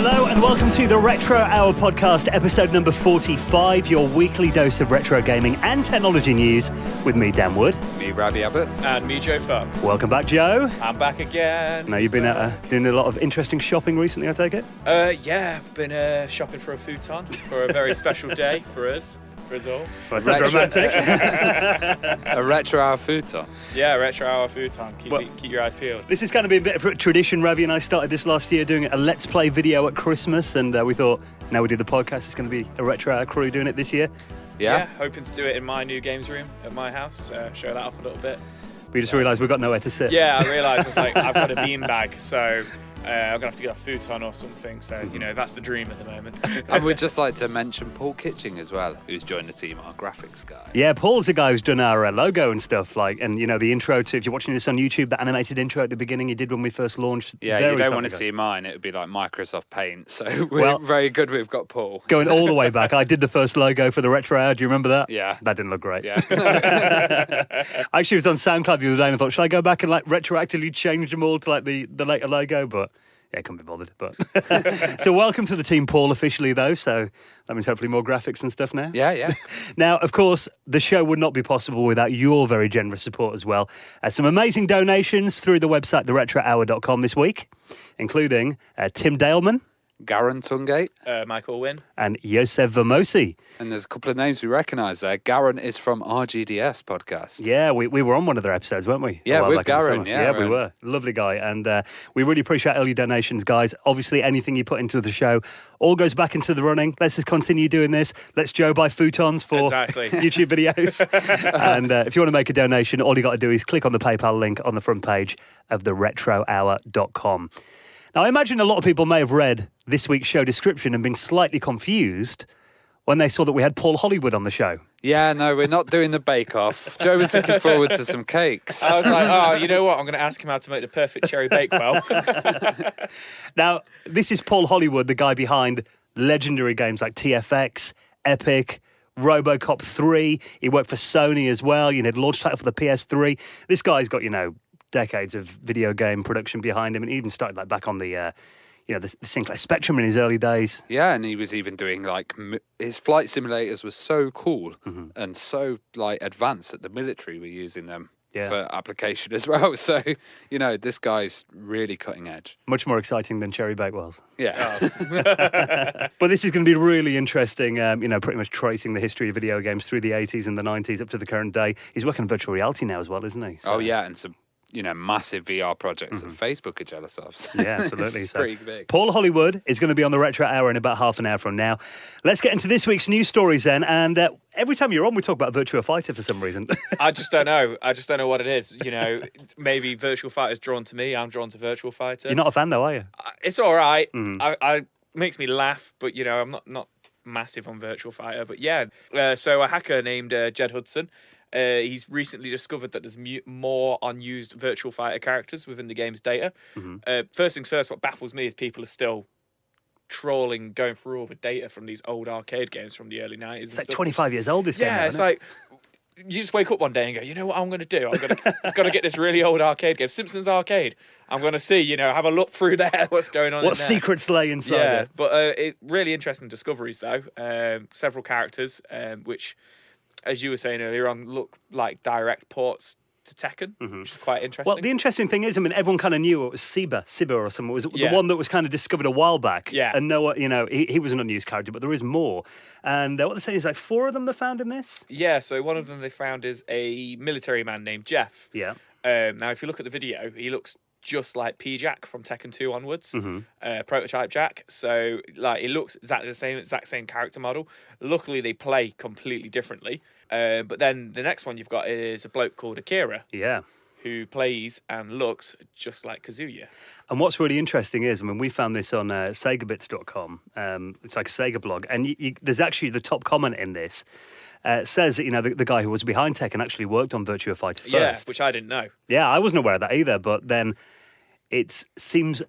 Hello and welcome to the Retro Hour podcast, episode number 45, your weekly dose of retro gaming and technology news with me, Dan Wood. Me, Ravi Abbott. And me, Joe Fox. Welcome back, Joe. I'm back again. Now, you've been doing a lot of interesting shopping recently, I take it? Yeah, I've been shopping for a futon for a very special day for us. For us all. Well, that's romantic. A Retro Hour futon. Yeah, Retro Hour futon. Keep your eyes peeled. This is going to be a bit of a tradition. Ravi and I started this last year doing a Let's Play video at Christmas, and we thought, now we do the podcast, it's going to be a Retro Hour crew doing it this year. Yeah, hoping to do it in my new games room at my house, show that off a little bit. We just realised we've got nowhere to sit. Yeah, I realised it's like I've got a beanbag, so I'm going to have to get a futon or something, so, you know, that's the dream at the moment. And we'd just like to mention Paul Kitching as well, who's joined the team, our graphics guy. Yeah, Paul's the guy who's done our logo and stuff, and, you know, the intro to, if you're watching this on YouTube, the animated intro at the beginning he did when we first launched. Yeah, you don't want to see mine, it would be like Microsoft Paint, so we're very good we've got Paul. Going all the way back, I did the first logo for the Retro Hour, do you remember that? Yeah. That didn't look great. Yeah. I actually was on SoundCloud the other day and I thought, should I go back and retroactively change them all to the later logo? But yeah, I couldn't be bothered. But so welcome to the team, Paul, officially though. So that means hopefully more graphics and stuff now. Yeah. Now, of course, the show would not be possible without your very generous support as well. Some amazing donations through the website, theretrohour.com this week, including Tim Daleman, Garen Tungate. Michael Wynn. And Yosef Vamosi. And there's a couple of names we recognise there. Garen is from RGDS podcast. Yeah, we were on one of their episodes, weren't we? Yeah, with Garen, yeah. We were. Lovely guy. And we really appreciate all your donations, guys. Obviously, anything you put into the show all goes back into the running. Let's just continue doing this. Let's Joe buy futons for YouTube videos. And if you want to make a donation, all you got to do is click on the PayPal link on the front page of theretrohour.com. Now, I imagine a lot of people may have read this week's show description and been slightly confused when they saw that we had Paul Hollywood on the show. Yeah, no, we're not doing the bake-off. Joe was looking forward to some cakes. I was like, oh, you know what? I'm going to ask him how to make the perfect cherry bakewell. Now, this is Paul Hollywood, the guy behind legendary games like TFX, Epic, Robocop 3. He worked for Sony as well. You know, launch title for the PS3. This guy's got, decades of video game production behind him, and he even started back on the the Sinclair Spectrum in his early days. Yeah, and he was even doing his flight simulators were so cool and so advanced that the military were using them for application as well. So, this guy's really cutting edge. Much more exciting than cherry bakewells. Yeah. But this is going to be really interesting, pretty much tracing the history of video games through the 80s and the 90s up to the current day. He's working on virtual reality now as well, isn't he? So, oh, yeah, and some massive VR projects that Facebook are jealous of. So yeah, absolutely. It's pretty big. Paul Hollywood is going to be on the Retro Hour in about half an hour from now. Let's get into this week's news stories then. And every time you're on, we talk about Virtua Fighter for some reason. I just don't know. I just don't know what it is. Maybe Virtual Fighter's drawn to me. I'm drawn to Virtual Fighter. You're not a fan though, are you? It's all right. I makes me laugh, but I'm not massive on Virtual Fighter. But yeah, so a hacker named Jed Hudson. He's recently discovered that there's more unused Virtual Fighter characters within the game's data. First things first, what baffles me is people are still trawling, going through all the data from these old arcade games from the early 90s. It's like 25 years old, this game. Yeah, it's like, you just wake up one day and go, you know what I'm going to do? I've got to get this really old arcade game, Simpsons Arcade. I'm going to see, have a look through there, what's going on What secrets lay inside it. But really interesting discoveries, though. Several characters, which, as you were saying earlier on, look like direct ports to Tekken, which is quite interesting. Well, the interesting thing is, everyone kind of knew it was Siba or something. It was the one that was kind of discovered a while back. Yeah. And he was an unused character, but there is more. And what they're saying is 4 of them they found in this? Yeah, so one of them they found is a military man named Jeff. Yeah. Now, if you look at the video, he looks just like P-Jack from Tekken 2 onwards, prototype Jack. So, it looks exactly the same, exact same character model. Luckily, they play completely differently. But then the next one you've got is a bloke called Akira. Yeah. Who plays and looks just like Kazuya. And what's really interesting is, we found this on SegaBits.com. It's like a Sega blog. And there's actually the top comment in this. Says that, the guy who was behind Tekken actually worked on Virtua Fighter first. Yeah, which I didn't know. Yeah, I wasn't aware of that either. But then it seems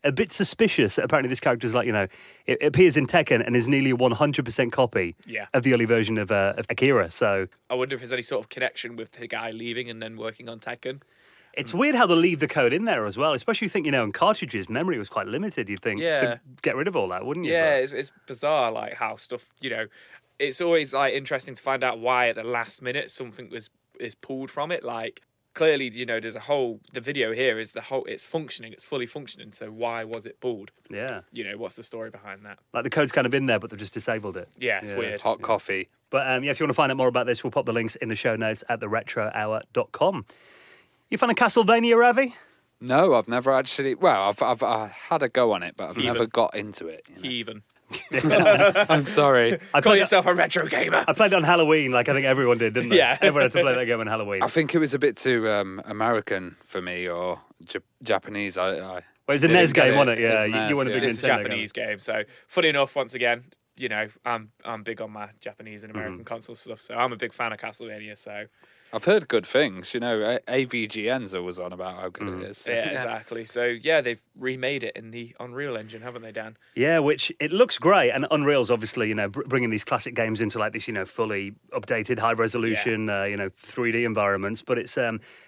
a bit suspicious that apparently this character's it appears in Tekken and is nearly a 100% copy of the early version of Akira. So I wonder if there's any sort of connection with the guy leaving and then working on Tekken. It's weird how they leave the code in there as well, especially you think, in cartridges, memory was quite limited. You'd think, get rid of all that, wouldn't you? Yeah, it's bizarre, like how stuff, it's always like interesting to find out why at the last minute something is pulled from it. Like clearly, there's the video here is it's functioning, it's fully functioning. So why was it pulled? Yeah. What's the story behind that? Like the code's kind of in there, but they've just disabled it. Yeah, it's weird. Hot coffee. But if you want to find out more about this, we'll pop the links in the show notes at theretrohour.com. You fan of Castlevania, Ravi? No, I've never actually. Well, I've had a go on it, but I've never got into it. Heathen. I'm sorry. Call yourself a retro gamer. I played it on Halloween, like I think everyone did, didn't they? Yeah. Everyone had to play that game on Halloween. I think it was a bit too American for me, or Japanese. Well, it's a NES game, wasn't it? Yeah, NES, you want a big It's a Nintendo Japanese game. So funny enough, once again, I'm big on my Japanese and American console stuff. So I'm a big fan of Castlevania. So I've heard good things. AVG Enzo was on about how good it is. yeah, exactly. So yeah, they've remade it in the Unreal Engine, haven't they, Dan? Yeah, which it looks great, and Unreal's obviously bringing these classic games into like this fully updated, high resolution 3D environments. But it's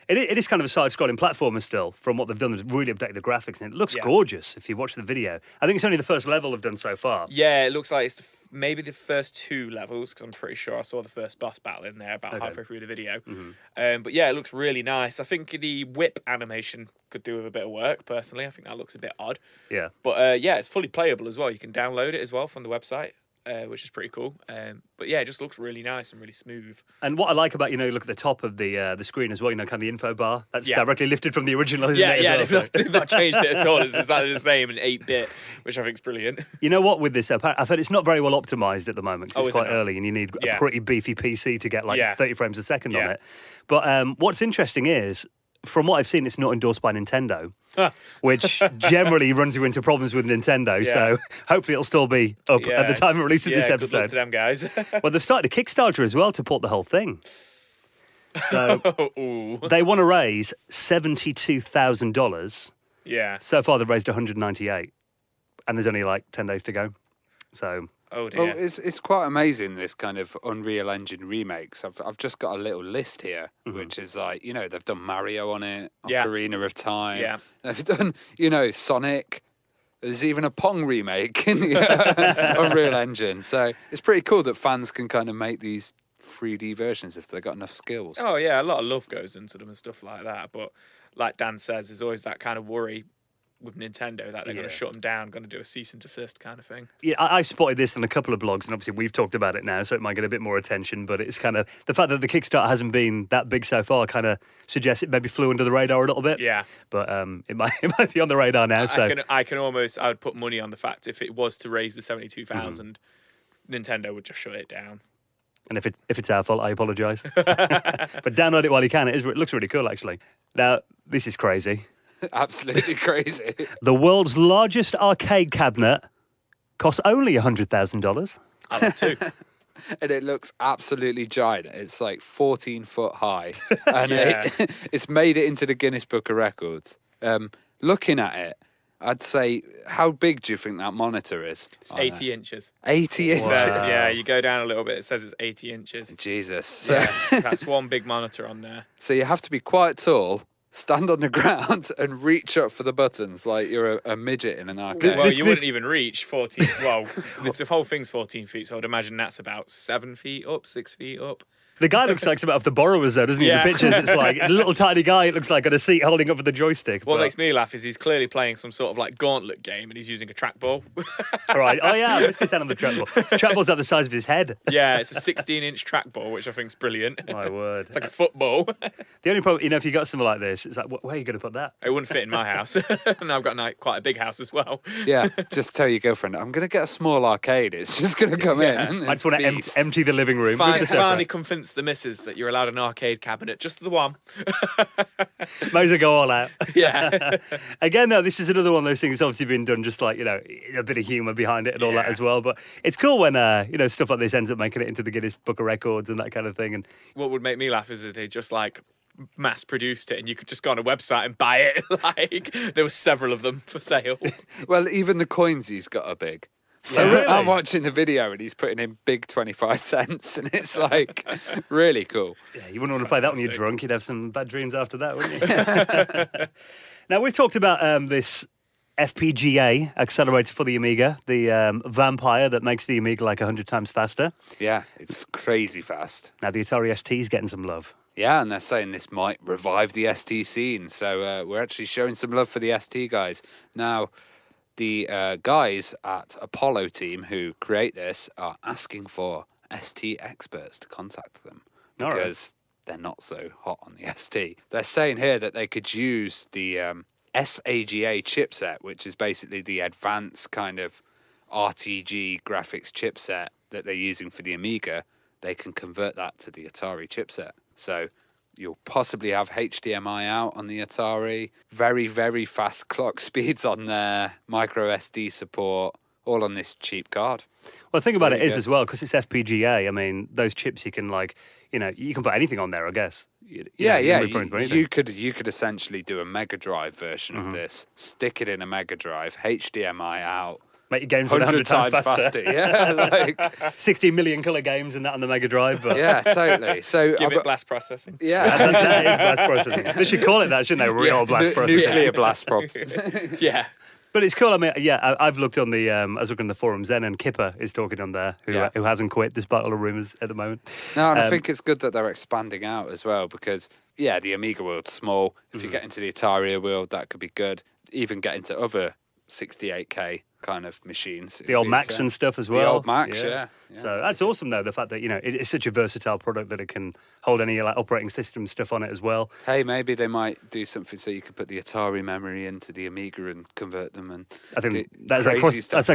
it is kind of a side-scrolling platformer still. From what they've done, they've really updated the graphics, and it looks gorgeous if you watch the video. I think it's only the first level they've done so far. Yeah, it looks like it's maybe the first 2 levels, because I'm pretty sure I saw the first boss battle in there about halfway through the video. But yeah, it looks really nice. I think the whip animation could do with a bit of work, personally. I think that looks a bit odd. Yeah. But yeah, it's fully playable as well. You can download it as well from the website, which is pretty cool. But yeah, it just looks really nice and really smooth. And what I like about, look at the top of the screen as well, kind of the info bar. That's directly lifted from the original, isn't it, as well? They've not changed it at all. It's exactly the same in 8-bit, which I think is brilliant. You know what, with this, I've heard it's not very well optimized at the moment, because it's quite early, and you need a Yeah. pretty beefy PC to get 30 frames a second on it. But what's interesting is, from what I've seen, it's not endorsed by Nintendo, which generally runs you into problems with Nintendo. So hopefully it'll still be up at the time of releasing this episode. Good luck to them guys. Well, they've started a Kickstarter as well to port the whole thing. So they want to raise $72,000. Yeah. So far they've raised 198, and there's only 10 days to go. So. Oh dear. Well, it's quite amazing, this kind of Unreal Engine remakes. I've just got a little list here, which is they've done Mario on it, Ocarina of Time. Yeah. They've done, Sonic. There's even a Pong remake in the Unreal Engine. So it's pretty cool that fans can kind of make these 3D versions if they've got enough skills. Oh yeah, a lot of love goes into them and stuff like that. But like Dan says, there's always that kind of worry with Nintendo that they're going to shut them down, going to do a cease and desist kind of thing. Yeah, I spotted this on a couple of blogs, and obviously we've talked about it now, so it might get a bit more attention, but it's kind of, the fact that the Kickstarter hasn't been that big so far kind of suggests it maybe flew under the radar a little bit. Yeah. But it might be on the radar now. I would put money on the fact if it was to raise the 72,000, Nintendo would just shut it down. And if it's our fault, I apologise. But download it while you can. It looks really cool, actually. Now, this is crazy. Absolutely crazy. The world's largest arcade cabinet costs only $100,000. I like too. And it looks absolutely giant. It's 14 foot high. And it's made it into the Guinness Book of Records. Looking at it, I'd say, how big do you think that monitor is? It's 80 inches. 80 inches? Yeah, you go down a little bit, it says it's 80 inches. Jesus. So, yeah, that's one big monitor on there. So you have to be quite tall, stand on the ground and reach up for the buttons like you're a midget in an arcade. Well, you wouldn't even reach 14. Well, the whole thing's 14 feet, so I'd imagine that's about 7 feet up, 6 feet up. The guy looks like something off the Borrowers, though, doesn't he? Yeah. The pictures, it's like a little tiny guy, it looks like, on a seat holding up with the joystick. What makes me laugh is he's clearly playing some sort of gauntlet game and he's using a trackball. Right. Oh, yeah, I missed this out on the trackball. Trackball's at the size of his head. Yeah, it's a 16-inch trackball, which I think's brilliant. My word. It's like a football. The only problem, if you got something like this, it's like, where are you going to put that? It wouldn't fit in my house. And I've got quite a big house as well. Yeah, just tell your girlfriend, I'm going to get a small arcade. It's just going to come in. I just want to empty the living room. Finally convince the missus that you're allowed an arcade cabinet, just the one. Might as well go all out. Yeah. Again, though, this is another one of those things that's obviously been done just a bit of humour behind it and all that as well. But it's cool when, stuff like this ends up making it into the Guinness Book of Records and that kind of thing. And what would make me laugh is if they just mass produced it and you could just go on a website and buy it. There were several of them for sale. Well, even the coins he's got are big. So really? I'm watching the video and he's putting in big 25 cents and it's like really cool. Yeah, you wouldn't want to play that when you're drunk. You'd have some bad dreams after that, wouldn't you? Now, we've talked about this FPGA accelerator for the Amiga, the vampire that makes the Amiga like 100 times faster. Yeah, it's crazy fast. Now, the Atari ST is getting some love. Yeah, and they're saying this might revive the ST scene. So we're actually showing some love for the ST guys. Now, the guys at Apollo team who create this are asking for ST experts to contact them because they're not so hot on the ST. They're saying here that they could use the SAGA chipset, which is basically the advanced kind of RTG graphics chipset that they're using for the Amiga. They can convert that to the Atari chipset. So you'll possibly have HDMI out on the Atari, very, very fast clock speeds on there, micro SD support, all on this cheap card. Well, the thing about it is as well, because it's FPGA, I mean, those chips you can you can put anything on there, I guess. You could essentially do a Mega Drive version of this, stick it in a Mega Drive, HDMI out. Make your games 100 times faster. Yeah, like 60 million colour games and that on the Mega Drive. But... Yeah, totally. So give it blast processing. Yeah, that is blast processing. They should call it that, shouldn't they? Real blast processing. Nuclear blast problem. Yeah. But it's cool. I mean, I've looked on the, I was looking on the forums then, and Kipper is talking on there, who hasn't quit despite all the rumours at the moment. No, and I think it's good that they're expanding out as well because, the Amiga world's small. If you get into the Atari world, that could be good. Even get into other 68K kind of machines. The old Macs and stuff as well. The old Macs, yeah. So that's awesome, though, the fact that, it's such a versatile product that it can hold any operating system stuff on it as well. Hey, maybe they might do something so you could put the Atari memory into the Amiga and convert them. And I think that's like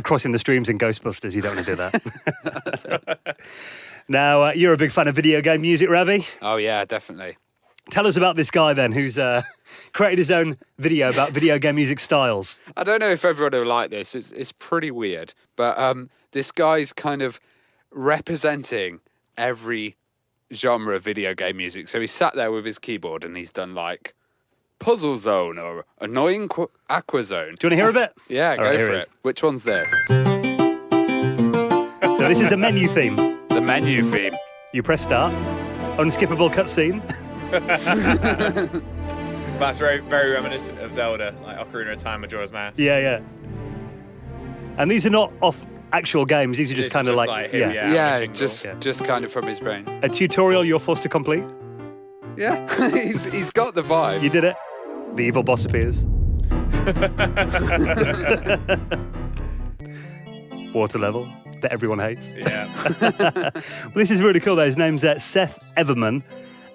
crossing the streams in Ghostbusters. You don't want to do that. Now, you're a big fan of video game music, Ravi? Oh, yeah, definitely. Tell us about this guy then, who's created his own video about video game music styles. I don't know if everyone will like this. It's pretty weird. But this guy's kind of representing every genre of video game music. So he sat there with his keyboard and he's done like Puzzle Zone or Annoying Aqua Zone. Do you want to hear a bit? Yeah, go for it. Which one's this? So this is a menu theme. The menu theme. You press start. Unskippable cutscene. That's very, very reminiscent of Zelda, like Ocarina of Time, Majora's Mask. Yeah. And these are not off actual games. These are just kind of like just kind of from his brain. A tutorial you're forced to complete. Yeah, he's got the vibe. You did it. The evil boss appears. Water level that everyone hates. Yeah. Well, this is really cool though. His name's Seth Everman.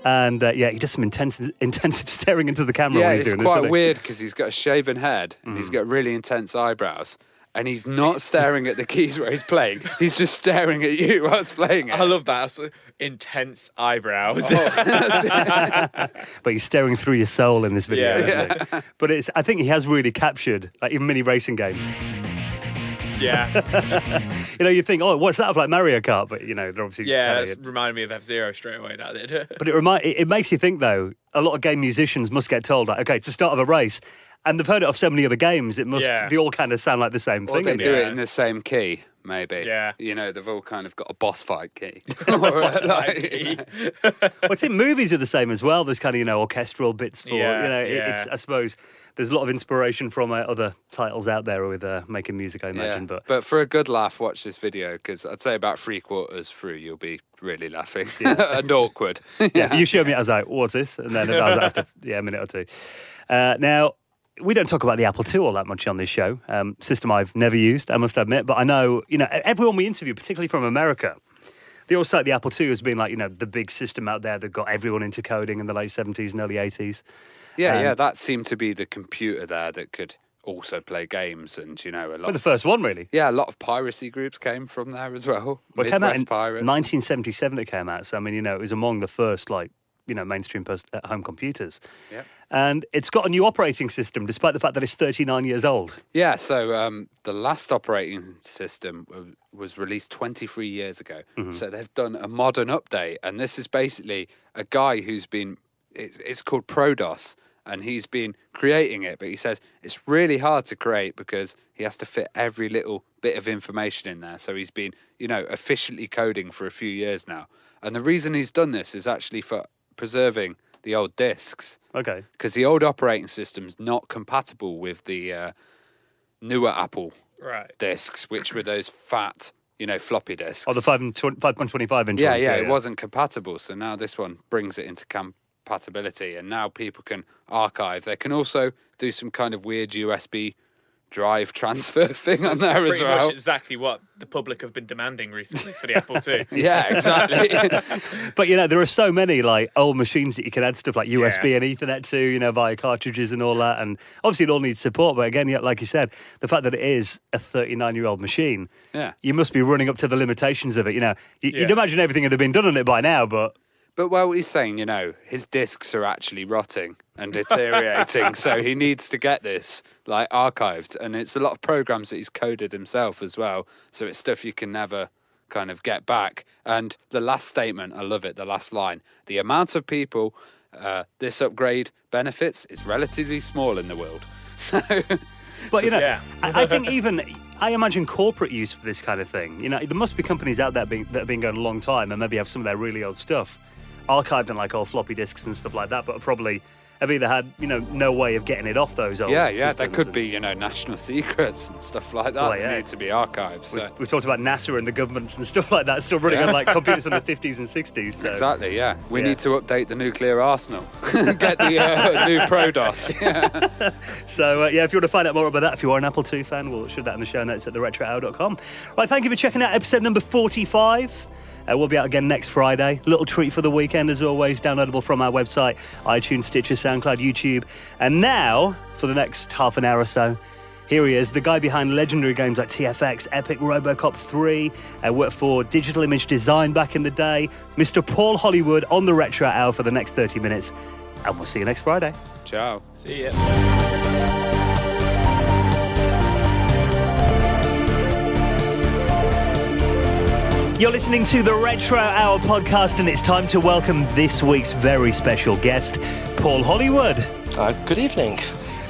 And he does some intensive staring into the camera when he's doing this. Yeah, it's quite weird because he's got a shaven head and he's got really intense eyebrows. And he's not staring at the keys where he's playing. He's just staring at you while he's playing it. I love that. That's intense eyebrows. But he's staring through your soul in this video. Yeah. But I think he has really captured, like even mini racing game. Yeah. You think, what's that of like Mario Kart? But they're obviously that's reminded me of F-Zero straight away. That did. But it makes you think though. A lot of game musicians must get told like, okay, it's the start of a race, and they've heard it of so many other games. It must they all kind of sound like the same thing. Or they do it in the same key, maybe. Yeah. They've all kind of got a boss fight key. Boss fight key. Well, I think movies are the same as well. There's kind of orchestral bits for It's I suppose. There's a lot of inspiration from other titles out there with making music, I imagine. Yeah. But for a good laugh, watch this video because I'd say about 3/4 through, you'll be really laughing and awkward. Yeah, you showed me. I was like, "What's this?" And then I was after a minute or two. Now, we don't talk about the Apple II all that much on this show. System I've never used, I must admit. But I know, everyone we interview, particularly from America, they all cite the Apple II as being like, the big system out there that got everyone into coding in the late 70s and early 80s. Yeah, that seemed to be the computer there that could also play games and, a lot. But the first one, really. Yeah, a lot of piracy groups came from there as well. Well, it came out in Pirates. 1977 it came out. So, I mean, it was among the first, mainstream home computers. Yeah. And it's got a new operating system, despite the fact that it's 39 years old. Yeah, so the last operating system was released 23 years ago. Mm-hmm. So they've done a modern update. And this is basically a guy who's been... It's called ProDOS. and he's been creating it. But he says it's really hard to create because he has to fit every little bit of information in there. So he's been, efficiently coding for a few years now. And the reason he's done this is actually for preserving the old discs. Okay. Because the old operating system's not compatible with the newer Apple discs, which were those fat, floppy disks. Oh, the 5.25 inch. Yeah, it wasn't compatible. So now this one brings it into compatibility, and now people can archive. They can also do some kind of weird USB drive transfer thing on there as well. Pretty much exactly what the public have been demanding recently for the Apple II. Yeah, exactly. But there are so many old machines that you can add stuff like USB and Ethernet to, via cartridges and all that, and obviously it all needs support. But again, like you said, the fact that it is a 39-year-old machine, you must be running up to the limitations of it. You'd imagine everything would have been done on it by now, but. But he's saying, his discs are actually rotting and deteriorating, so he needs to get this archived. And it's a lot of programs that he's coded himself as well, so it's stuff you can never kind of get back. And the last statement, I love it, the last line. The amount of people this upgrade benefits is relatively small in the world. So, but I think I imagine corporate use for this kind of thing. There must be companies out there that have been going a long time and maybe have some of their really old stuff archived on old floppy disks and stuff like that, but probably have either had no way of getting it off those old systems. There could be national secrets and stuff like that that need to be archived. So. We've talked about NASA and the governments and stuff like that still running on computers from the 50s and 60s. So. Exactly, yeah. We need to update the nuclear arsenal. Get the new ProDOS. Yeah. So if you want to find out more about that, if you are an Apple II fan, we'll show that in the show notes at theretrohour.com. Right, thank you for checking out episode number 45. We'll be out again next Friday. Little treat for the weekend, as always, downloadable from our website, iTunes, Stitcher, SoundCloud, YouTube. And now, for the next half an hour or so, here he is, the guy behind legendary games like TFX, Epic, Robocop 3, worked for Digital Image Design back in the day, Mr. Paul Hollywood on the Retro Hour for the next 30 minutes. And we'll see you next Friday. Ciao. See ya. You're listening to the Retro Hour podcast, and it's time to welcome this week's very special guest, Paul Hollywood. Good evening.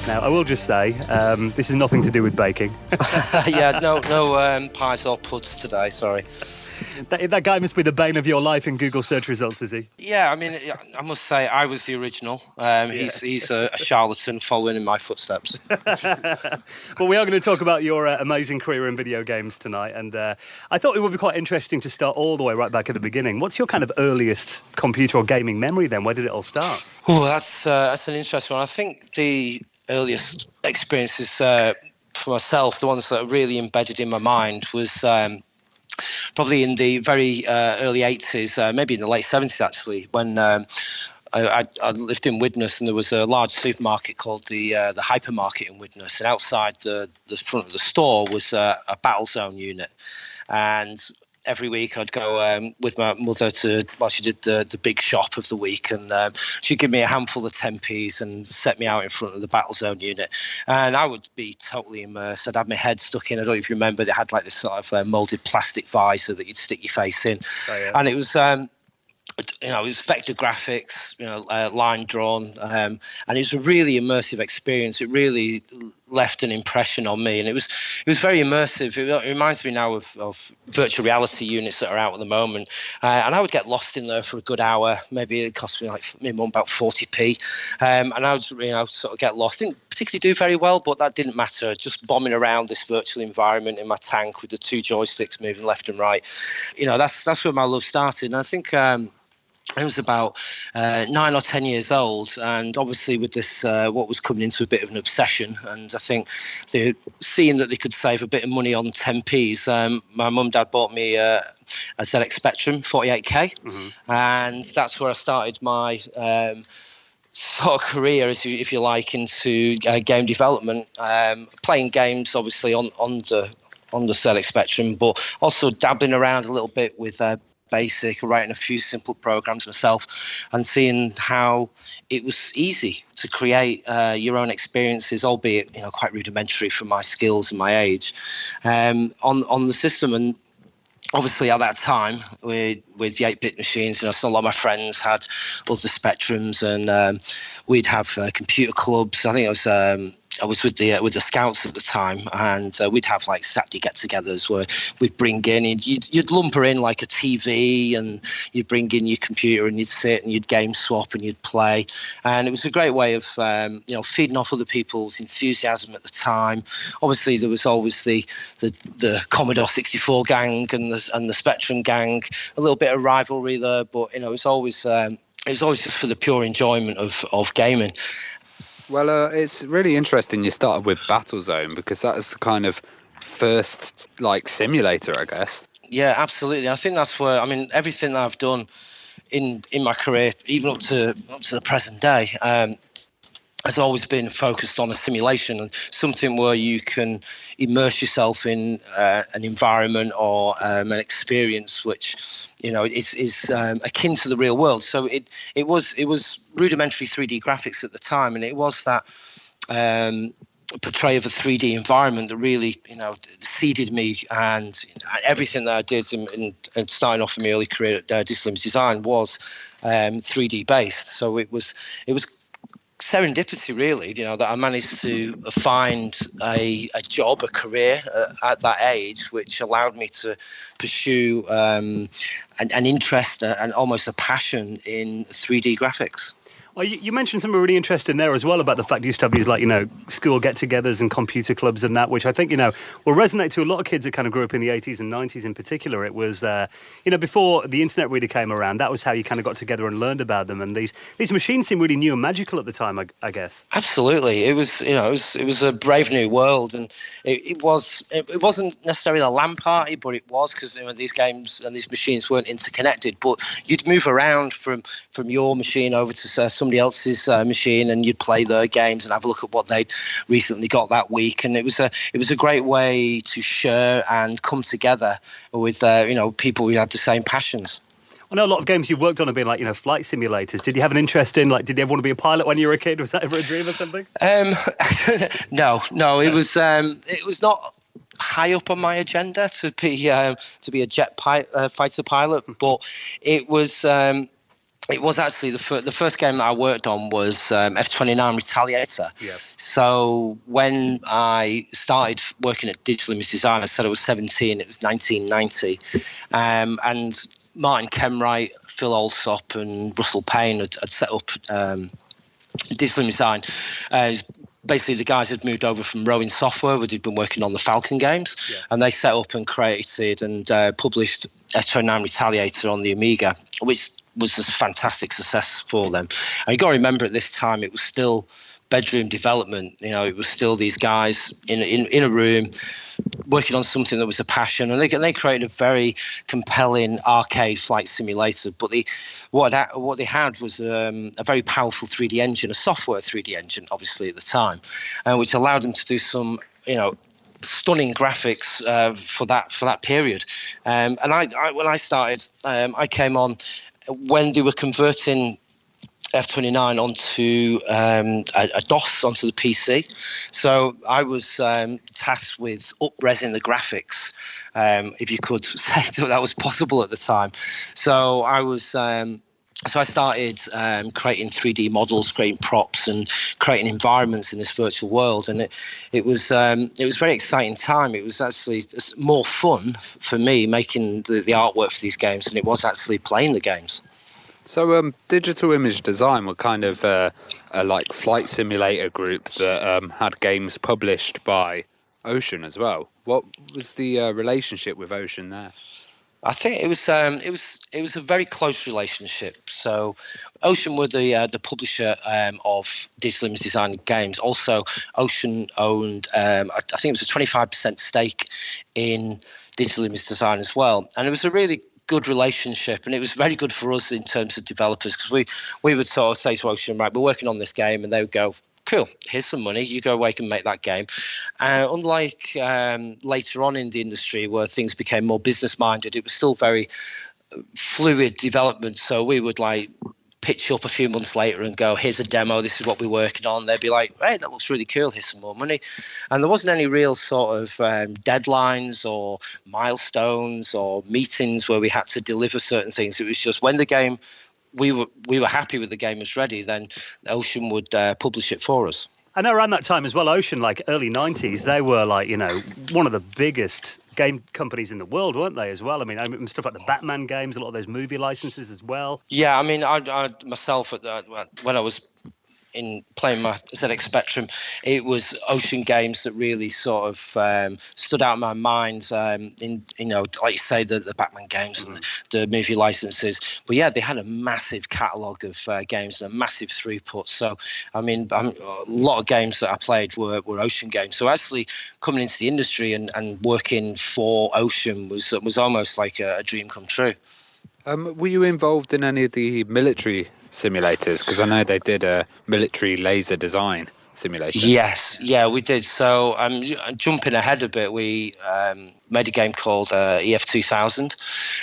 Now, I will just say, this is nothing to do with baking. No pies or puds today, sorry. That guy must be the bane of your life in Google search results, is he? Yeah, I mean, I must say, I was the original. He's a charlatan following in my footsteps. Well, we are going to talk about your amazing career in video games tonight, and I thought it would be quite interesting to start all the way right back at the beginning. What's your kind of earliest computer or gaming memory then? Where did it all start? Oh, that's an interesting one. I think the earliest experiences for myself, the ones that are really embedded in my mind, was probably in the very early 80s, maybe in the late 70s actually, when I lived in Widnes, and there was a large supermarket called the Hypermarket in Widnes, and outside the front of the store was a Battlezone unit. And every week I'd go with my mother she did the big shop of the week, and she'd give me a handful of 10p's and set me out in front of the Battlezone unit, and I would be totally immersed. I'd have my head stuck in. I don't know if you remember, they had like this sort of moulded plastic visor that you'd stick your face in. Oh, yeah. And it was it was vector graphics, line drawn, and it was a really immersive experience. It really left an impression on me, and it was very immersive. It reminds me now of virtual reality units that are out at the moment, and I would get lost in there for a good hour. Maybe it cost me about 40p, and I would sort of get lost. Didn't particularly do very well, but that didn't matter. Just bombing around this virtual environment in my tank with the two joysticks moving left and right. That's where my love started, and I think. I was about 9 or 10 years old, and obviously with this, what was coming into a bit of an obsession, and I think seeing that they could save a bit of money on 10p's, my mum and dad bought me a ZX Spectrum 48K, and that's where I started my sort of career, if you like, into game development, playing games obviously on the ZX Spectrum, but also dabbling around a little bit with BASIC, writing a few simple programs myself, and seeing how it was easy to create your own experiences, albeit quite rudimentary from my skills and my age, on the system. And obviously at that time with the 8-bit machines, so a lot of my friends had other Spectrums, and we'd have computer clubs. I think I was with the Scouts at the time, and we'd have like Saturday get-togethers where we'd bring in, and you'd lumper in like a TV, and you'd bring in your computer, and you'd sit and you'd game swap and you'd play, and it was a great way of feeding off other people's enthusiasm at the time. Obviously, there was always the Commodore 64 gang and the Spectrum gang, a little bit of rivalry there, but it was always just for the pure enjoyment of gaming. Well, it's really interesting you started with Battlezone, because that is the kind of first simulator, I guess. Yeah, absolutely. I think that's where, everything that I've done in my career, even up to the present day, has always been focused on a simulation, and something where you can immerse yourself in an environment or an experience which is akin to the real world. So it was rudimentary 3D graphics at the time, and it was that portrayal of a 3D environment that really seeded me, and everything that I did in starting off in my early career at Digital Image Design was 3D based. So it was serendipity, really, that I managed to find a job, a career at that age, which allowed me to pursue an interest and almost a passion in 3D graphics. Well, you mentioned something really interesting there as well about the fact you used to have these school get-togethers and computer clubs and that, which I think will resonate to a lot of kids that kind of grew up in the 80s and 90s in particular. It was before the internet really came around, that was how you kind of got together and learned about them. And these machines seemed really new and magical at the time, I guess. Absolutely, it was it was a brave new world, and it wasn't necessarily a LAN party, but it was, because these games and these machines weren't interconnected. But you'd move around from your machine over to somebody else's machine, and you'd play their games and have a look at what they'd recently got that week. And it was a great way to share and come together with people who had the same passions. I know a lot of games you worked on have been flight simulators. Did you have an interest in did you ever want to be a pilot when you were a kid? Was that ever a dream or something? No, it was not high up on my agenda to be a jet fighter pilot, but it was. It was actually the first game that I worked on was F29 Retaliator. Yeah. So when I started working at Digital Image Design, I said I was 17. It was 1990, and Martin Kenwright, Phil Alsop, and Russell Payne had set up Digital Image Design. Basically, the guys had moved over from Rowing Software, where they'd been working on the Falcon games, and they set up and created and published F29 Retaliator on the Amiga, which was a fantastic success for them. And you got to remember, at this time, it was still bedroom development. It was still these guys in a room working on something that was a passion, and they created a very compelling arcade flight simulator. But what they had was a very powerful 3D engine, a software 3D engine, obviously at the time, which allowed them to do some stunning graphics for that period. And when I started, I came on when they were converting F29 onto a DOS, onto the PC. So I was tasked with up-resing the graphics, if you could say that was possible at the time. So I started creating 3D models, creating props, and creating environments in this virtual world. And it was a very exciting time. It was actually more fun for me making the artwork for these games than it was actually playing the games. So Digital Image Design were kind of a flight simulator group that had games published by Ocean as well. What was the relationship with Ocean there? I think it was a very close relationship. So Ocean were the publisher of Digital Image Design games. Also, Ocean owned I think it was a 25% stake in Digital Image Design as well, and it was a really good relationship, and it was very good for us in terms of developers, because we would sort of say to Ocean, right, we're working on this game, and they would go, cool, here's some money, you go away and make that game. Unlike later on in the industry where things became more business minded, it was still very fluid development. So we would pitch up a few months later and go, here's a demo, this is what we're working on. They'd be like, hey, that looks really cool, here's some more money. And there wasn't any real sort of deadlines or milestones or meetings where we had to deliver certain things. It was just when the game, we were happy with the game was ready, then Ocean would publish it for us. I know around that time as well, Ocean, like early 90s, they were like, you know, one of the biggest game companies in the world, weren't they, as well? I mean, stuff like the Batman games, a lot of those movie licenses as well. Yeah, I mean, I myself, when I was in playing my ZX Spectrum, it was Ocean games that really sort of stood out in my mind. In, you know, like you say, the Batman games and the movie licenses. But yeah, they had a massive catalogue of games and a massive throughput. So I mean, a lot of games that I played were Ocean games. So actually coming into the industry and working for Ocean was almost like a dream come true. Were you involved in any of the military simulators? Because I know they did a military laser design simulator. Yes, yeah, we did. So I'm jumping ahead a bit. We made a game called EF2000,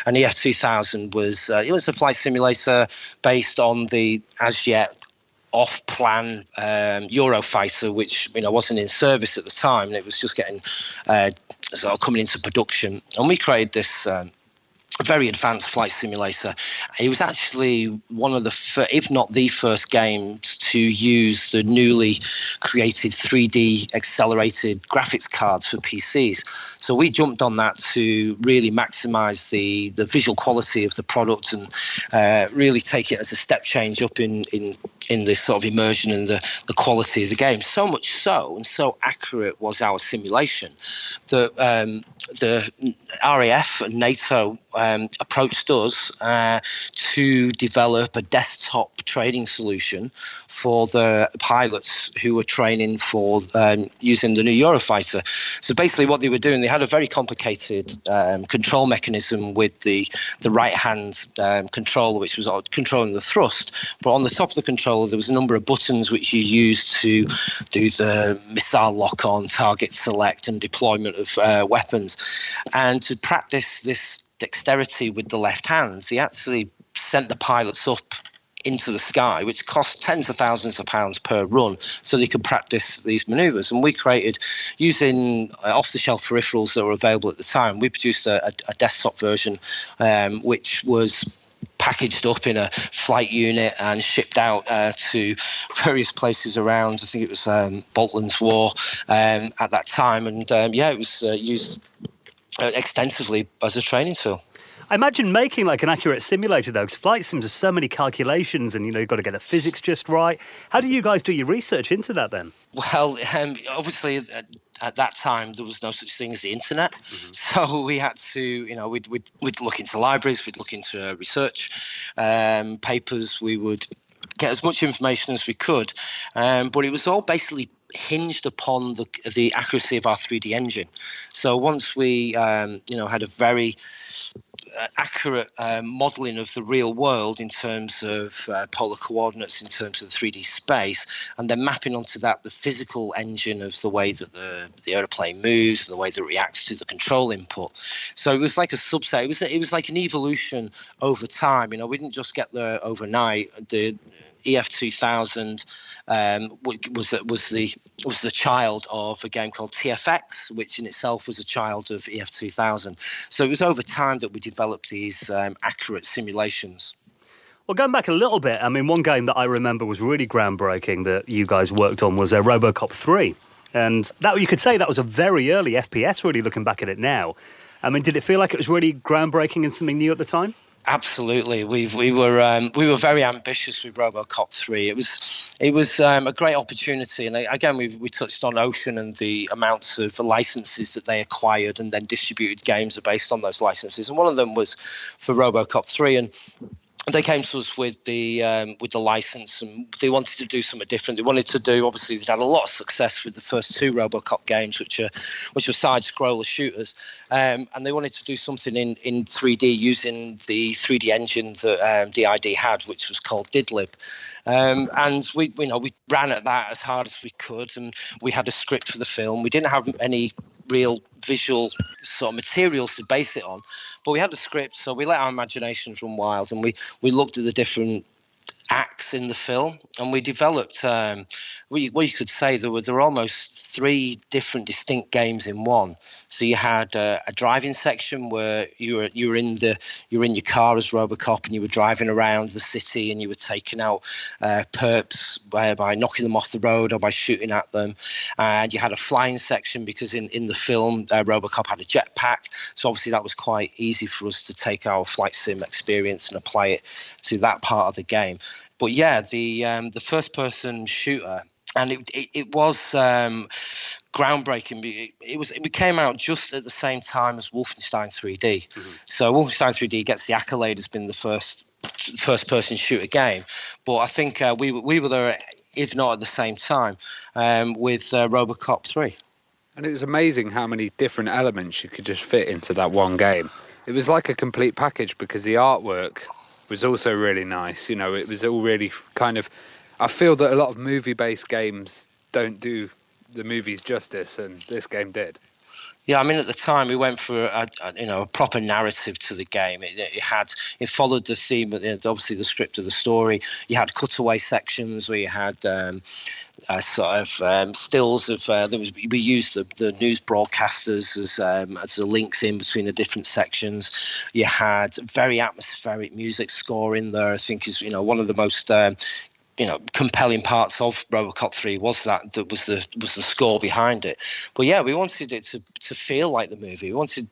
and EF2000 was it was a flight simulator based on the as yet off-plan Eurofighter, which wasn't in service at the time, and it was just getting sort of coming into production. And we created this very advanced flight simulator. It was actually one of the, if not the first games to use the newly created 3D accelerated graphics cards for PCs. So we jumped on that to really maximize the visual quality of the product and really take it as a step change up in the sort of immersion and the quality of the game. So much so, and so accurate was our simulation, that the RAF and NATO approached us to develop a desktop training solution for the pilots who were training for using the new Eurofighter. So basically what they were doing, they had a very complicated control mechanism with the right hand controller, which was controlling the thrust. But on the top of the controller, there was a number of buttons which you used to do the missile lock on, target select, and deployment of weapons. And to practice this dexterity with the left hand, they actually sent the pilots up into the sky, which cost tens of thousands of pounds per run, so they could practice these maneuvers. And we created, using off-the-shelf peripherals that were available at the time, we produced a desktop version which was packaged up in a flight unit and shipped out to various places around. I think it was Baltlands War at that time, and it was used extensively as a training tool. I imagine making like an accurate simulator though, because flight sims are so many calculations and you've got to get the physics just right. How do you guys do your research into that then? Well, obviously at that time there was no such thing as the internet, so we had to, we'd look into libraries, we'd look into research papers, we would get as much information as we could, but it was all basically hinged upon the accuracy of our 3D engine. So once we had a very accurate modeling of the real world in terms of polar coordinates, in terms of the 3D space, and then mapping onto that the physical engine of the way that the aeroplane moves, the way that it reacts to the control input. So it was like a subset. It was like an evolution over time. We didn't just get there overnight. The EF2000 was the child of a game called TFX, which in itself was a child of EF2000. So it was over time that we developed these accurate simulations. Well, going back a little bit, I mean, one game that I remember was really groundbreaking that you guys worked on was Robocop 3. And that, you could say that was a very early FPS, really, looking back at it now. I mean, did it feel like it was really groundbreaking and something new at the time? Absolutely, we were very ambitious with Robocop 3. It was a great opportunity, and again we touched on Ocean and the amounts of licenses that they acquired and then distributed games are based on those licenses, and one of them was for Robocop 3, and they came to us with the license, and they wanted to do something different. They wanted to do, obviously, they'd had a lot of success with the first two Robocop games, which were side-scroller shooters, and they wanted to do something in 3D using the 3D engine that DID had, which was called Didlib. And we ran at that as hard as we could, and we had a script for the film. We didn't have any real visual sort of materials to base it on, but we had a script, so we let our imaginations run wild, and we looked at the different acts in the film, and we developed what you could say there were almost 3 different distinct games in one. So you had a driving section where you were in your car as Robocop, and you were driving around the city, and you were taking out perps by knocking them off the road or by shooting at them. And you had a flying section because in the film Robocop had a jetpack, so obviously that was quite easy for us to take our flight sim experience and apply it to that part of the game. But yeah, the first person shooter, and it was groundbreaking. It came out just at the same time as Wolfenstein 3D. Mm-hmm. So Wolfenstein 3D gets the accolade as being the first person shooter game, but I think we were there, if not at the same time, with Robocop 3. And it was amazing how many different elements you could just fit into that one game. It was like a complete package because the artwork was also really nice. You know, it was all really kind of... I feel that a lot of movie-based games don't do the movies justice, and this game did. Yeah, I mean, at the time we went for a proper narrative to the game. It followed the theme, obviously the script of the story. You had cutaway sections where you had stills of we used the news broadcasters as the links in between the different sections. You had very atmospheric music score in there. I think is one of the most compelling parts of Robocop 3 was the score behind it. But yeah, we wanted it to feel like the movie. We wanted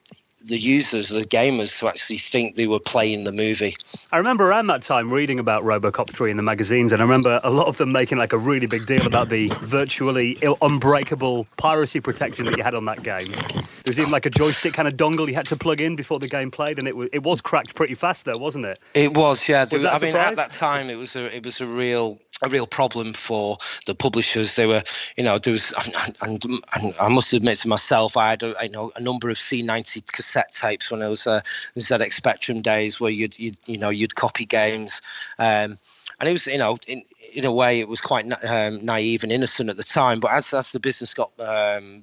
the users, the gamers, to actually think they were playing the movie. I remember around that time reading about Robocop 3 in the magazines, and I remember a lot of them making like a really big deal about the virtually unbreakable piracy protection that you had on that game. There was even like a joystick kind of dongle you had to plug in before the game played, and it was cracked pretty fast though, wasn't it? It was, yeah. Was that a surprise? At that time it was a real problem for the publishers. They were, there was, and I must admit to myself, I had a number of C90 cassette tapes when I was the ZX Spectrum days, where you'd copy games, and it was, in a way, it was quite naive and innocent at the time. But as the business got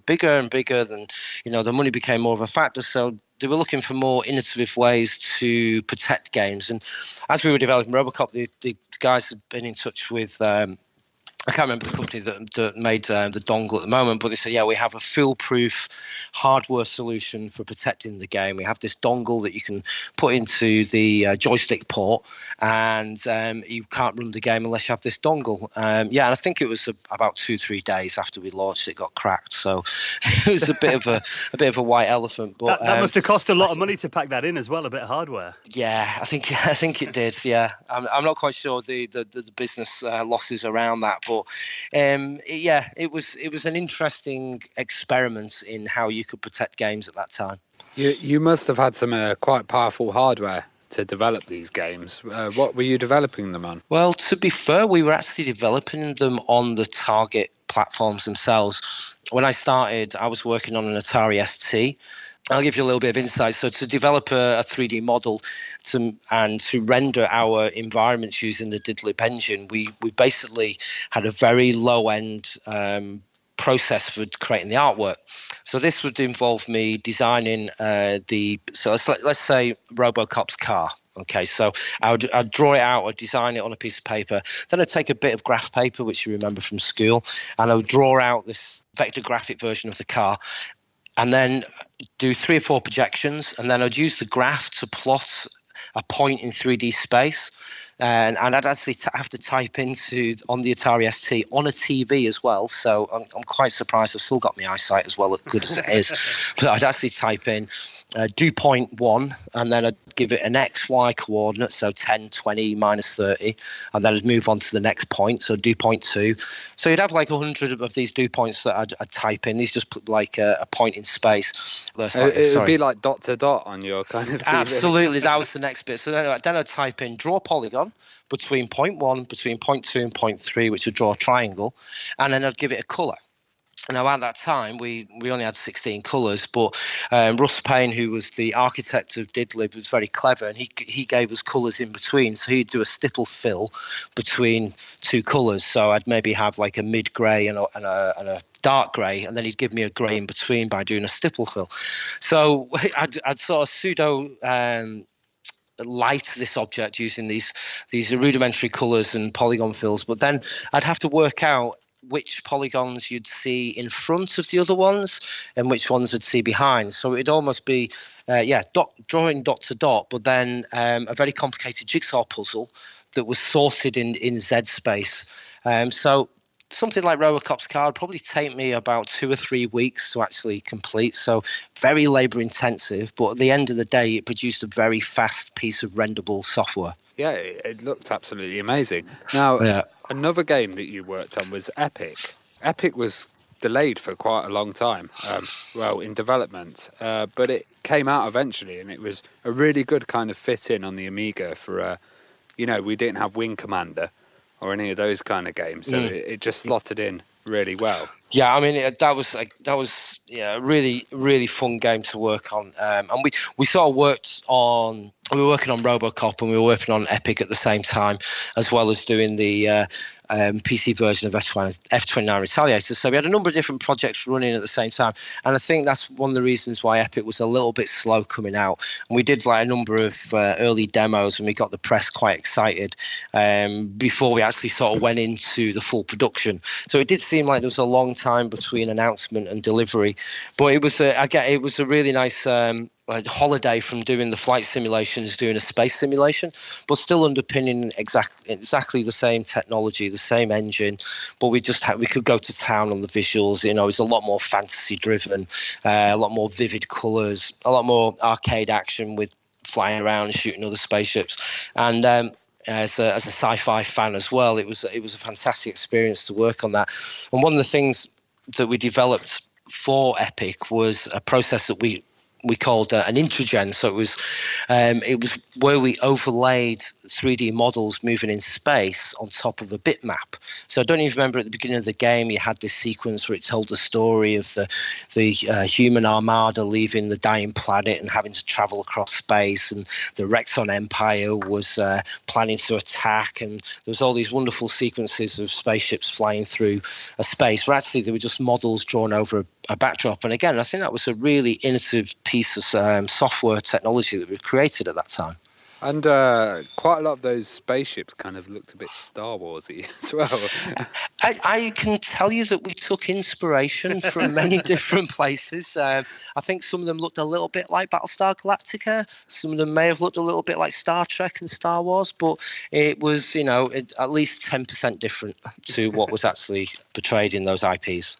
bigger and bigger, then the money became more of a factor. So they were looking for more innovative ways to protect games. And as we were developing Robocop, the guys had been in touch with I can't remember the company that made the dongle at the moment, but they said, yeah, we have a foolproof hardware solution for protecting the game. We have this dongle that you can put into the joystick port, and you can't run the game unless you have this dongle. And I think it was about 2-3 days after we launched, it got cracked. So it was a bit of a white elephant. But that must have cost a lot of money to pack that in as well, a bit of hardware. Yeah, I think it did. Yeah, I'm not quite sure the business losses around that, but it was an interesting experiment in how you could protect games at that time. You must have had some quite powerful hardware to develop these games. What were you developing them on? Well, to be fair, we were actually developing them on the target platforms themselves. When I started, I was working on an Atari ST. I'll give you a little bit of insight. So to develop a 3D model and to render our environments using the Didlip engine, we basically had a very low-end process for creating the artwork. So this would involve me designing let's say Robocop's car. Okay, so I'd draw it out, I'd design it on a piece of paper. Then I'd take a bit of graph paper, which you remember from school, and I would draw out this vector graphic version of the car, and then do 3 or 4 projections, and then I'd use the graph to plot a point in 3D space, and I'd actually have to type into on the Atari ST on a TV as well. So I'm quite surprised I've still got my eyesight as well, as good as it is. But I'd actually type in do point 1, and then I'd give it an XY coordinate, so 10, 20, minus 30, and then I'd move on to the next point, so do point 2. So you'd have like 100 of these do points that I'd type in. These just put like a point in space. It would be like dot to dot on your kind of TV. Absolutely, that was the next bit. So then I'd type in draw polygon between point 1, between point 2 and point 3, which would draw a triangle, and then I'd give it a colour. Now, at that time, we only had 16 colours, but Russ Payne, who was the architect of Didlib, was very clever, and he gave us colours in between. So he'd do a stipple fill between 2 colours. So I'd maybe have like a mid-grey and a dark grey, and then he'd give me a grey in between by doing a stipple fill. So I'd sort of pseudo light this object using these rudimentary colors and polygon fills, but then I'd have to work out which polygons you'd see in front of the other ones and which ones would see behind. So it'd almost be drawing dot to dot, but then a very complicated jigsaw puzzle that was sorted in Z space. So something like Robocop's car would probably take me about 2 or 3 weeks to actually complete. So very labor intensive, but at the end of the day, it produced a very fast piece of renderable software. Yeah, it looked absolutely amazing. Now, another game that you worked on was Epic. Epic was delayed for quite a long time, in development, but it came out eventually, and it was a really good kind of fit in on the Amiga for, we didn't have Wing Commander or any of those kind of games, so it just slotted in really well. Yeah, I mean that was a really, really fun game to work on, and we sort of worked on. We were working on Robocop and we were working on Epic at the same time, as well as doing the PC version of F29 Retaliator. So we had a number of different projects running at the same time, and I think that's one of the reasons why Epic was a little bit slow coming out. And we did like a number of early demos, and we got the press quite excited before we actually sort of went into the full production. So it did seem like there was a long time between announcement and delivery, but it was a really nice holiday from doing the flight simulations, doing a space simulation, but still underpinning exactly the same technology, the same engine. But we could go to town on the visuals. It's a lot more fantasy driven, a lot more vivid colors, a lot more arcade action with flying around and shooting other spaceships. And as a sci-fi fan as well, it was a fantastic experience to work on that. And one of the things that we developed for Epic was a process that we called an introgen. So it was where we overlaid 3D models moving in space on top of a bitmap. So I don't even remember at the beginning of the game, you had this sequence where it told the story of the human armada leaving the dying planet and having to travel across space, and the Rexon Empire was planning to attack, and there was all these wonderful sequences of spaceships flying through a space where actually they were just models drawn over a backdrop. And again, I think that was a really innovative piece of software technology that we created at that time. And quite a lot of those spaceships kind of looked a bit Star Wars-y as well. I can tell you that we took inspiration from many different places. I think some of them looked a little bit like Battlestar Galactica. Some of them may have looked a little bit like Star Trek and Star Wars, but it was, at least 10% different to what was actually portrayed in those IPs.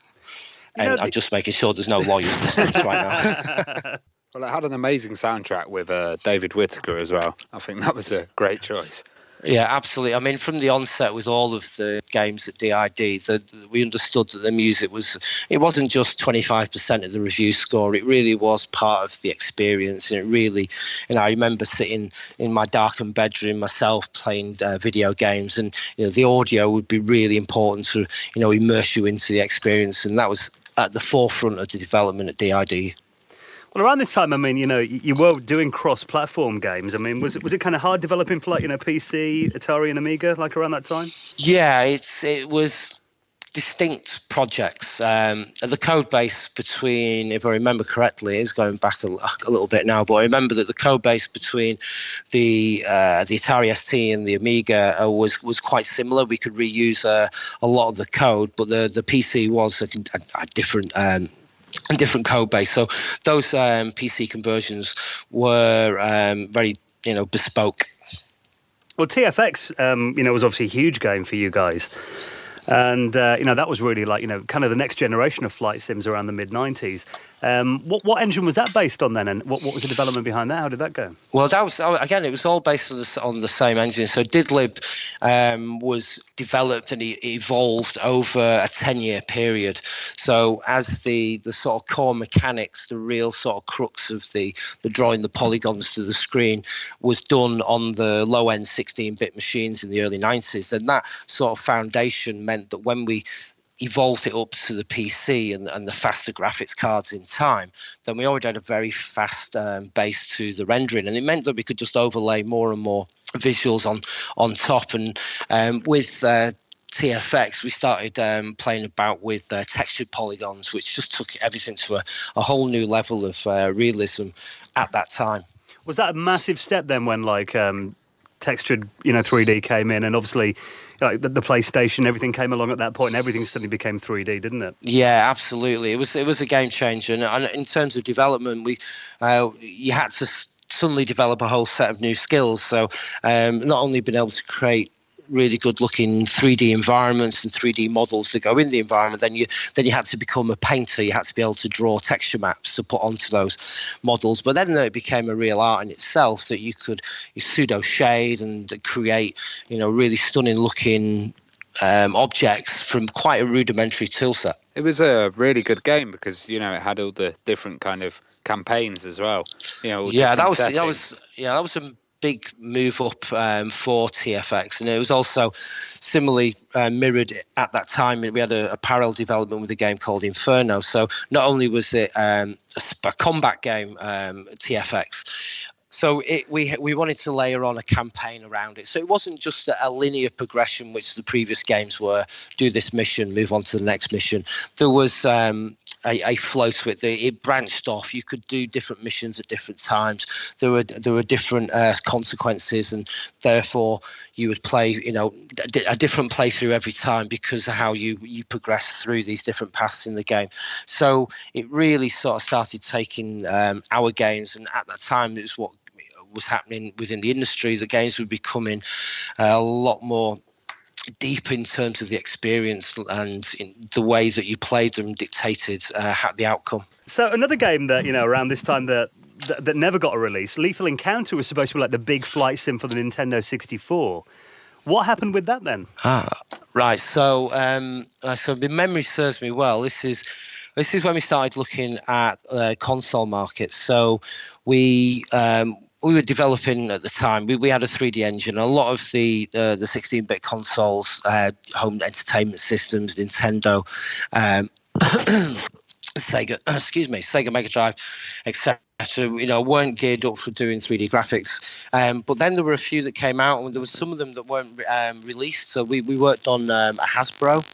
And I'm just making sure there's no lawyers listening to right now. Well, it had an amazing soundtrack with David Whittaker as well. I think that was a great choice. Yeah, absolutely. I mean, from the onset with all of the games at DID, we understood that the music wasn't just 25% of the review score. It really was part of the experience. And it really, I remember sitting in my darkened bedroom myself playing video games, and the audio would be really important to immerse you into the experience. And that was at the forefront of the development at DID. Well, around this time, I mean, you were doing cross-platform games. I mean, was it kind of hard developing for PC, Atari, and Amiga, like around that time? Yeah, it was distinct projects. The code base between, if I remember correctly, is going back a little bit now, but I remember that the code base between the Atari ST and the Amiga was quite similar. We could reuse a lot of the code, but the PC was a different code base. So those PC conversions were very, bespoke. Well, TFX, was obviously a huge game for you guys. And, that was really like, kind of the next generation of flight sims around the mid-90s. What engine was that based on then? And what was the development behind that? How did that go? Well, that was, again, it was all based on the same engine. So Didlib was developed and evolved over a 10-year period. So as the sort of core mechanics, the real sort of crux of the drawing the polygons to the screen was done on the low-end 16-bit machines in the early 90s. And that sort of foundation meant that when we evolved it up to the PC and the faster graphics cards in time, then we already had a very fast base to the rendering, and it meant that we could just overlay more and more visuals on top. And with TFX, we started playing about with textured polygons, which just took everything to a whole new level of realism at that time. Was that a massive step then when textured 3D came in, and obviously the PlayStation, everything came along at that point, and everything suddenly became 3D, didn't it? Yeah, absolutely. It was a game changer, and in terms of development, you had to suddenly develop a whole set of new skills. So not only being able to create really good looking 3D environments and 3D models that go in the environment, then you had to become a painter. You had to be able to draw texture maps to put onto those models. But then it became a real art in itself, that you pseudo shade and create really stunning looking objects from quite a rudimentary tool set. It was a really good game because it had all the different kind of campaigns as well. That was a big move up for TFX, and it was also similarly mirrored at that time. We had a parallel development with a game called Inferno. So not only was it a combat game, TFX, so we wanted to layer on a campaign around it. So it wasn't just a linear progression, which the previous games were: do this mission, move on to the next mission. There was a flow to it. It branched off. You could do different missions at different times. There were different consequences, and therefore you would play a different playthrough every time because of how you progress through these different paths in the game. So it really sort of started taking our games, and at that time it was what was happening within the industry. The games were becoming a lot more deep in terms of the experience, and in the way that you played them dictated the outcome. So another game that around this time that never got a release, Lethal Encounter, was supposed to be like the big flight sim for the Nintendo 64. What happened with that then? Right. So my memory serves me well. This is when we started looking at console markets. So we were developing at the time. We had a 3D engine. A lot of the 16-bit consoles, home entertainment systems, Nintendo, Sega Mega Drive, etc. Weren't geared up for doing 3D graphics. But then there were a few that came out, and there was some of them that weren't released. So we worked on a Hasbro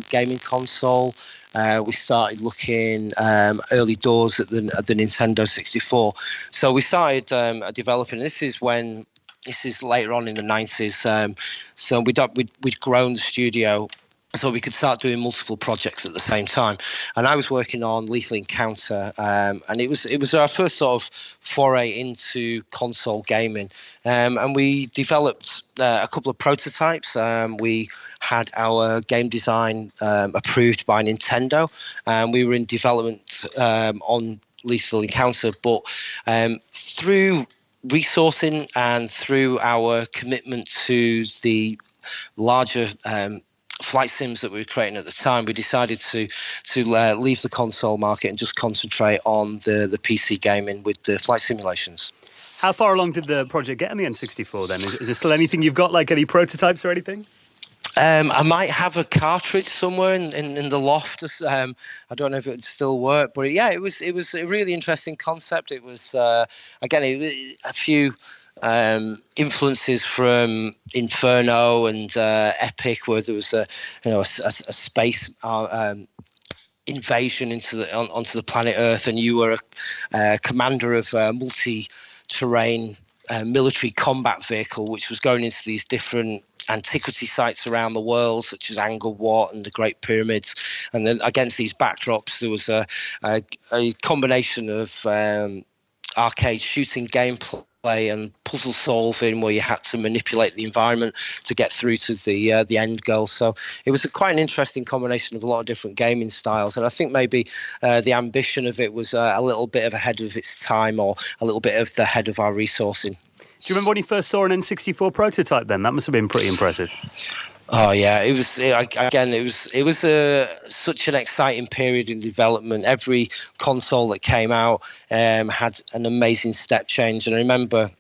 gaming console. We started looking early doors at the Nintendo 64. So we started developing. This is later on in the 90s. So we'd grown the studio, so we could start doing multiple projects at the same time. And I was working on Lethal Encounter, and it was our first sort of foray into console gaming. And we developed a couple of prototypes. We had our game design approved by Nintendo, and we were in development on Lethal Encounter. But through resourcing and through our commitment to the larger flight sims that we were creating at the time, we decided to leave the console market and just concentrate on the PC gaming with the flight simulations. How far along did the project get in the N64 then? Is there still anything you've got, like any prototypes or anything? I might have a cartridge somewhere in the loft. I don't know if it would still work, but yeah, it was a really interesting concept. It was again a few influences from Inferno and Epic, where there was a space invasion onto the planet Earth, and you were a commander of a multi-terrain military combat vehicle, which was going into these different antiquity sites around the world, such as Angkor Wat and the Great Pyramids. And then against these backdrops, there was a combination of arcade shooting gameplay and puzzle solving, where you had to manipulate the environment to get through to the end goal. So it was quite an interesting combination of a lot of different gaming styles, and I think maybe the ambition of it was a little bit ahead of its time, or a little bit ahead of our resourcing. Do you remember when you first saw an N64 prototype then? That must have been pretty impressive. Oh yeah, it was such an exciting period in development. Every console that came out had an amazing step change, and I remember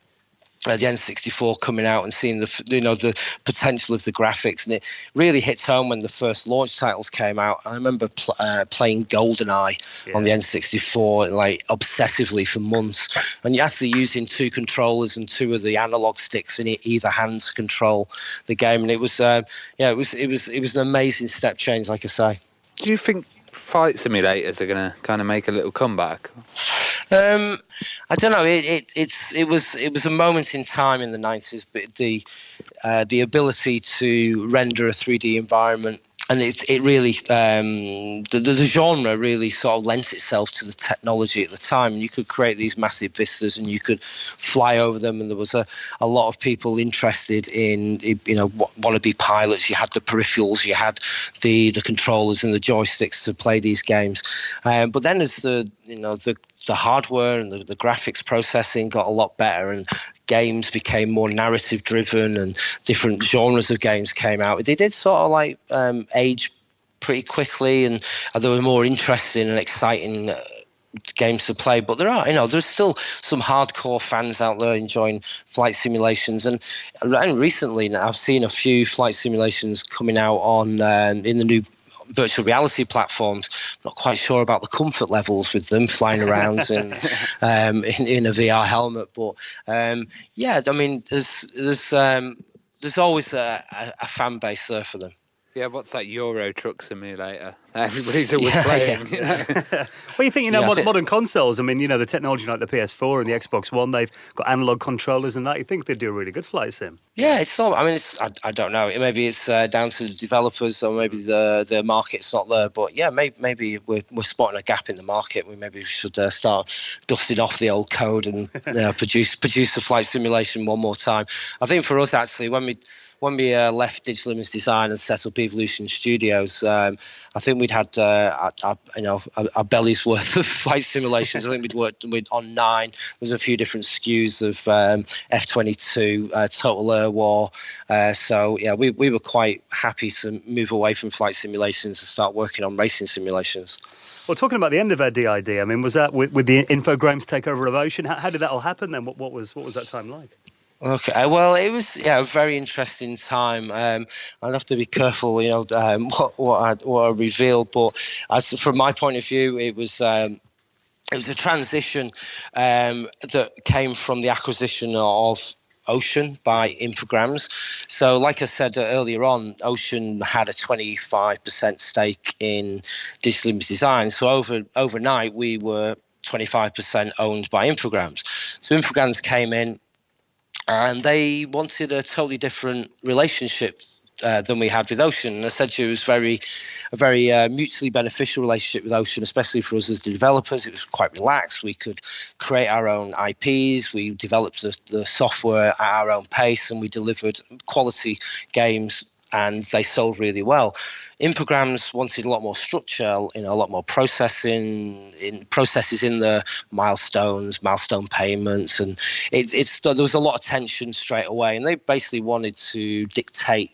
the N64 coming out and seeing the potential of the graphics, and it really hits home when the first launch titles came out. I remember playing GoldenEye on the N64 like obsessively for months, and you're actually using two controllers and two of the analog sticks in either hand to control the game, and it was an amazing step change, like I say. Do you think fight simulators are going to kind of make a little comeback? I don't know. It was a moment in time in the 90s, but the ability to render a 3D environment, and it really the genre really sort of lent itself to the technology at the time. You could create these massive vistas, and you could fly over them, and there was a lot of people interested in want to be pilots. You had the peripherals, you had the controllers and the joysticks to play these games. But then as the hardware and the graphics processing got a lot better, and games became more narrative driven, and different genres of games came out, they did sort of like age pretty quickly, and there were more interesting and exciting games to play. But there's still some hardcore fans out there enjoying flight simulations, and recently now I've seen a few flight simulations coming out on in the new virtual reality platforms. Not quite sure about the comfort levels with them flying around in a VR helmet, but yeah, I mean, there's always a fan base there for them. Yeah, what's that Euro Truck Simulator? Everybody's always playing. Yeah. Well, you think, modern consoles, I mean, the technology like the PS4 and the Xbox One, they've got analog controllers and that. You think they'd do a really good flight sim? Yeah, I don't know. Maybe it's down to the developers, or maybe the market's not there. But yeah, maybe we're spotting a gap in the market. We should start dusting off the old code and produce a flight simulation one more time. I think for us, actually, when we left Digital Image Design and set up Evolution Studios, I think we'd had our belly's worth of flight simulations. I think we'd worked on 9. There's a few different SKUs of F-22, Total Air War. So yeah, we were quite happy to move away from flight simulations and start working on racing simulations. Well, talking about the end of our DID, I mean, was that with the Infogrames takeover of Ocean? How did that all happen then? What was that time like? Okay, well, it was a very interesting time. I'd have to be careful, what I reveal. But from my point of view, it was a transition that came from the acquisition of Ocean by Infogrames. So, like I said earlier on, Ocean had a 25% stake in Digital Image Design. So overnight, we were 25% owned by Infogrames. So Infogrames came in, and they wanted a totally different relationship than we had with Ocean. And essentially, it was a very mutually beneficial relationship with Ocean, especially for us as the developers. It was quite relaxed. We could create our own IPs. We developed the software at our own pace, and we delivered quality games, and they sold really well. Infogrames wanted a lot more structure, a lot more processes in the milestone payments, and there was a lot of tension straight away, and they basically wanted to dictate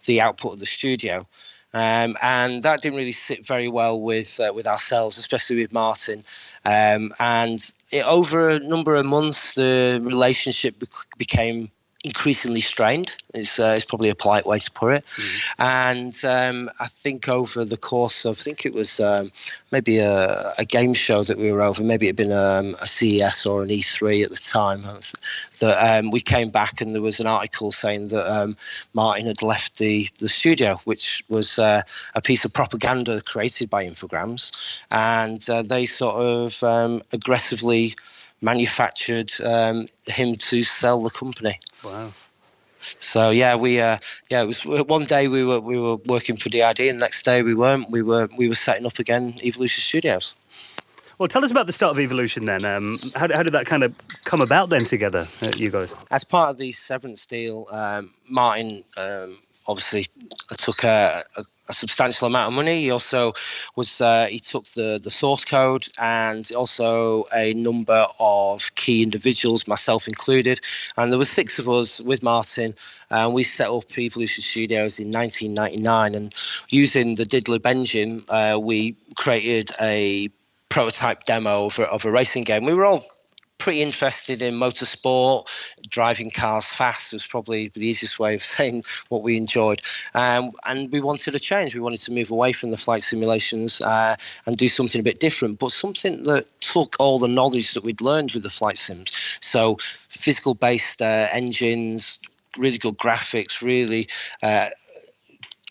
the output of the studio. And that didn't really sit very well with ourselves, especially with Martin. Over a number of months, the relationship became increasingly strained. Is probably a polite way to put it. Mm-hmm. And I think over the course of, I think it was maybe a game show that we were over, maybe it had been a CES or an E3 at the time, that we came back and there was an article saying that Martin had left the studio, which was a piece of propaganda created by Infogrames, and they sort of aggressively manufactured him to sell the company. Wow. So yeah, it was one day we were working for DID, and the next day we weren't. We were setting up again Evolution Studios. Well, tell us about the start of Evolution then. How did that kind of come about then together, you guys? As part of the severance deal, Martin obviously took a substantial amount of money. He also he took the source code and also a number of key individuals, myself included, and there were 6 of us with Martin, and we set up Evolution Studios in 1999, and using the Didlib engine, we created a prototype demo of a racing game. We were all pretty interested in motorsport. Driving cars fast was probably the easiest way of saying what we enjoyed. And we wanted a change. We wanted to move away from the flight simulations and do something a bit different, but something that took all the knowledge that we'd learned with the flight sims. So physical-based engines, really good graphics, really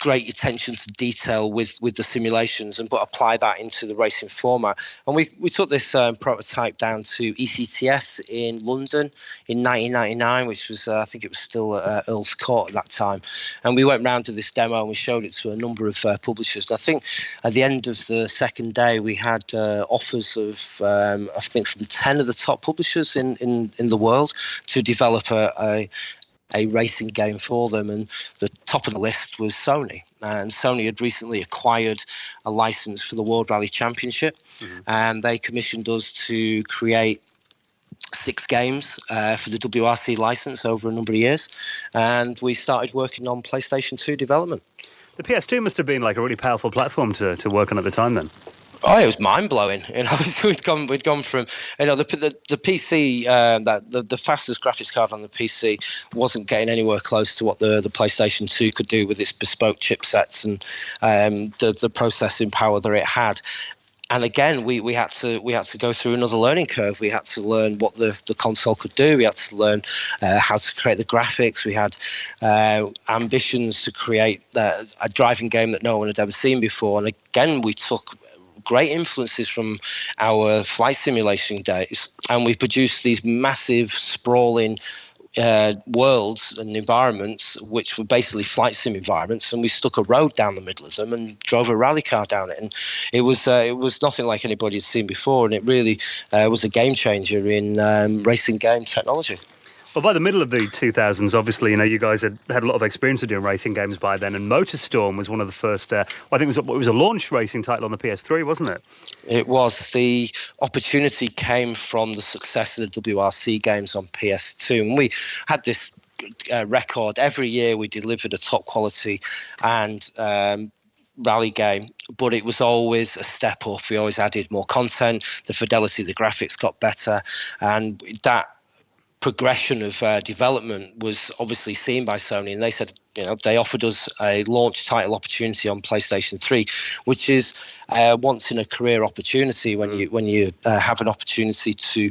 great attention to detail with the simulations, but apply that into the racing format. And we took this prototype down to ECTS in London in 1999, which was I think it was still at Earl's Court at that time. And we went round to this demo and we showed it to a number of publishers. And I think at the end of the second day we had offers of I think from 10 of the top publishers in the world to develop a racing game for them, and the top of the list was Sony. And Sony had recently acquired a license for the World Rally Championship, and they commissioned us to create 6 games for the WRC license over a number of years, and we started working on PlayStation 2 development. The PS2 must have been like a really powerful platform to work on at the time then. Oh, it was mind blowing. We'd gone from the PC the fastest graphics card on the PC wasn't getting anywhere close to what the PlayStation 2 could do with its bespoke chipsets and the processing power that it had. And again, we had to go through another learning curve. We had to learn what the console could do. We had to learn how to create the graphics. We had ambitions to create a driving game that no one had ever seen before. And again, we took great influences from our flight simulation days, and we produced these massive, sprawling worlds and environments which were basically flight sim environments, and we stuck a road down the middle of them and drove a rally car down it, and it was nothing like anybody had seen before, and it really was a game changer in racing game technology. Well, by the middle of the 2000s, obviously, you guys had a lot of experience with doing racing games by then, and MotorStorm was one of the first, I think it was a launch racing title on the PS3, wasn't it? It was. The opportunity came from the success of the WRC games on PS2, and we had this record. Every year we delivered a top quality and rally game, but it was always a step up. We always added more content, the fidelity of the graphics got better, and that progression of development was obviously seen by Sony, and they said, they offered us a launch title opportunity on PlayStation 3, which is once in a career opportunity when you have an opportunity to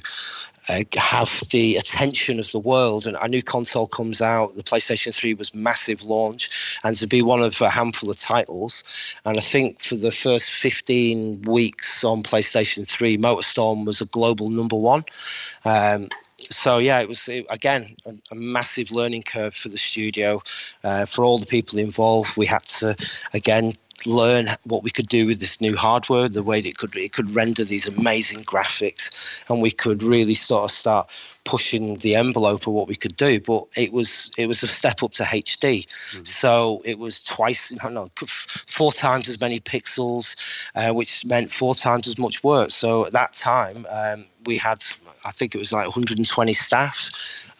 have the attention of the world. And a new console comes out. The PlayStation 3 was massive launch, and to be one of a handful of titles. And I think for the first 15 weeks on PlayStation 3, MotorStorm was a global number 1. So yeah, it was again a massive learning curve for the studio, for all the people involved. We had to again learn what we could do with this new hardware, the way that it could render these amazing graphics, and we could really sort of start pushing the envelope of what we could do. But it was a step up to HD, so it was 4 times as many pixels, which meant 4 times as much work. So at that time, we had, I think it was like 120 staff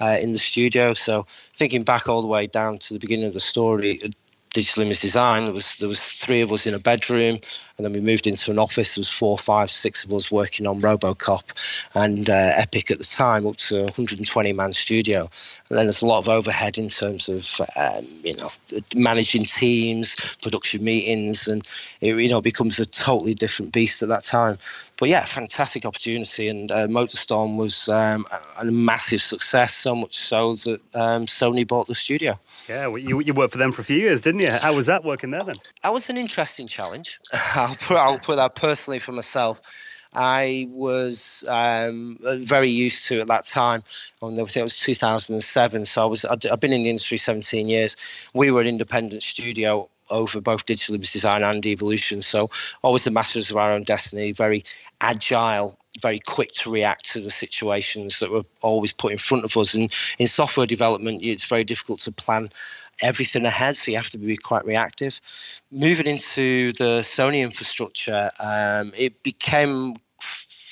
in the studio. So thinking back all the way down to the beginning of the story, Digital Image Design, there was 3 of us in a bedroom, and then we moved into an office. There was 4, 5, 6 of us working on Robocop and Epic at the time, up to 120-man studio. And then there's a lot of overhead in terms of managing teams, production meetings, and it becomes a totally different beast at that time. But yeah, fantastic opportunity, and MotorStorm was a massive success, so much so that Sony bought the studio. Yeah, well, you worked for them for a few years, didn't you? How was that working there then? That was an interesting challenge. I'll put that personally for myself. I was very used to at that time. I think it was 2007. So I've been in the industry 17 years. We were an independent studio over both Digital Image Design and Evolution. So always the masters of our own destiny, very agile, very quick to react to the situations that were always put in front of us. And in software development, it's very difficult to plan everything ahead, so you have to be quite reactive. Moving into the Sony infrastructure, it became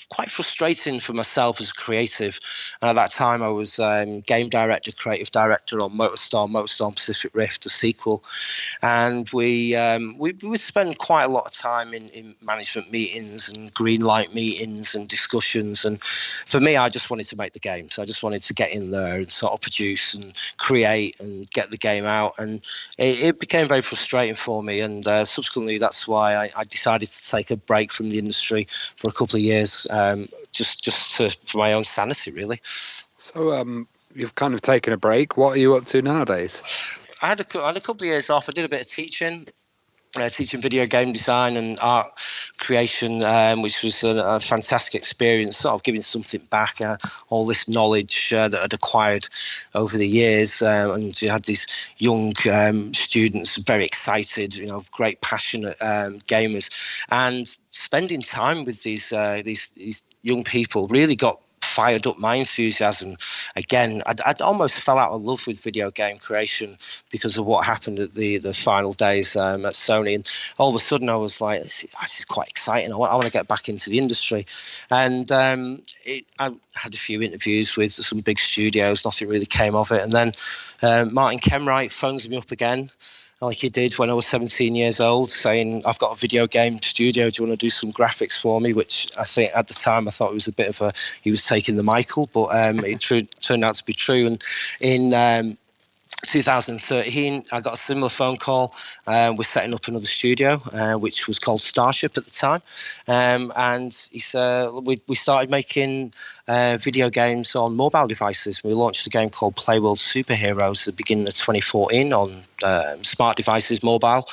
quite frustrating for myself as a creative. And at that time, I was game director, creative director on MotorStorm Pacific Rift, a sequel. And we would spend quite a lot of time in management meetings and green light meetings and discussions. And for me, I just wanted to make the game. So I just wanted to get in there and sort of produce and create and get the game out. And it became very frustrating for me. And subsequently, that's why I decided to take a break from the industry for a couple of years, for my own sanity, really. So you've kind of taken a break. What are you up to nowadays? I had a couple of years off. I did a bit of teaching. Teaching video game design and art creation, which was a fantastic experience, sort of giving something back, all this knowledge that I'd acquired over the years. And you had these young students, very excited, great, passionate gamers. And spending time with these young people really got fired up my enthusiasm again. I'd almost fell out of love with video game creation because of what happened at the final days at Sony, and all of a sudden I was like, this is quite exciting. I want to get back into the industry. And I had a few interviews with some big studios, nothing really came of it. And then Martin Kemwright phones me up again, like he did when I was 17 years old, saying, I've got a video game studio, do you want to do some graphics for me? Which I think at the time I thought it was a bit of he was taking the Michael, but it turned out to be true. And in 2013, I got a similar phone call. We're setting up another studio, which was called Starship at the time. And he said, we started making video games on mobile devices. We launched a game called Playworld Superheroes at the beginning of 2014 on smart devices, mobile,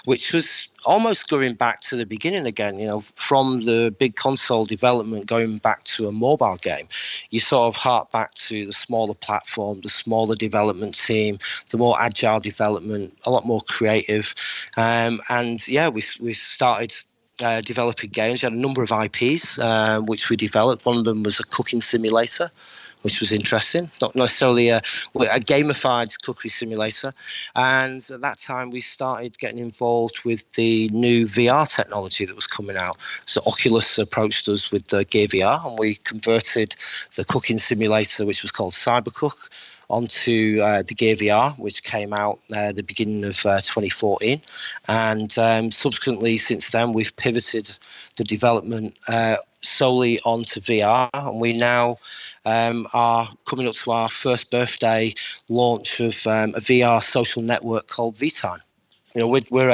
which was almost going back to the beginning again, from the big console development going back to a mobile game. You sort of hark back to the smaller platform, the smaller development team, the more agile development, a lot more creative. And yeah, we started developing games. We had a number of IPs which we developed. One of them was a cooking simulator, which was interesting. Not necessarily a gamified cookery simulator. And at that time, we started getting involved with the new VR technology that was coming out. So Oculus approached us with the Gear VR, and we converted the cooking simulator, which was called Cybercook, onto the Gear VR, which came out the beginning of 2014. And subsequently, since then, we've pivoted the development solely onto VR, and we now are coming up to our first birthday launch of a VR social network called VTime. We're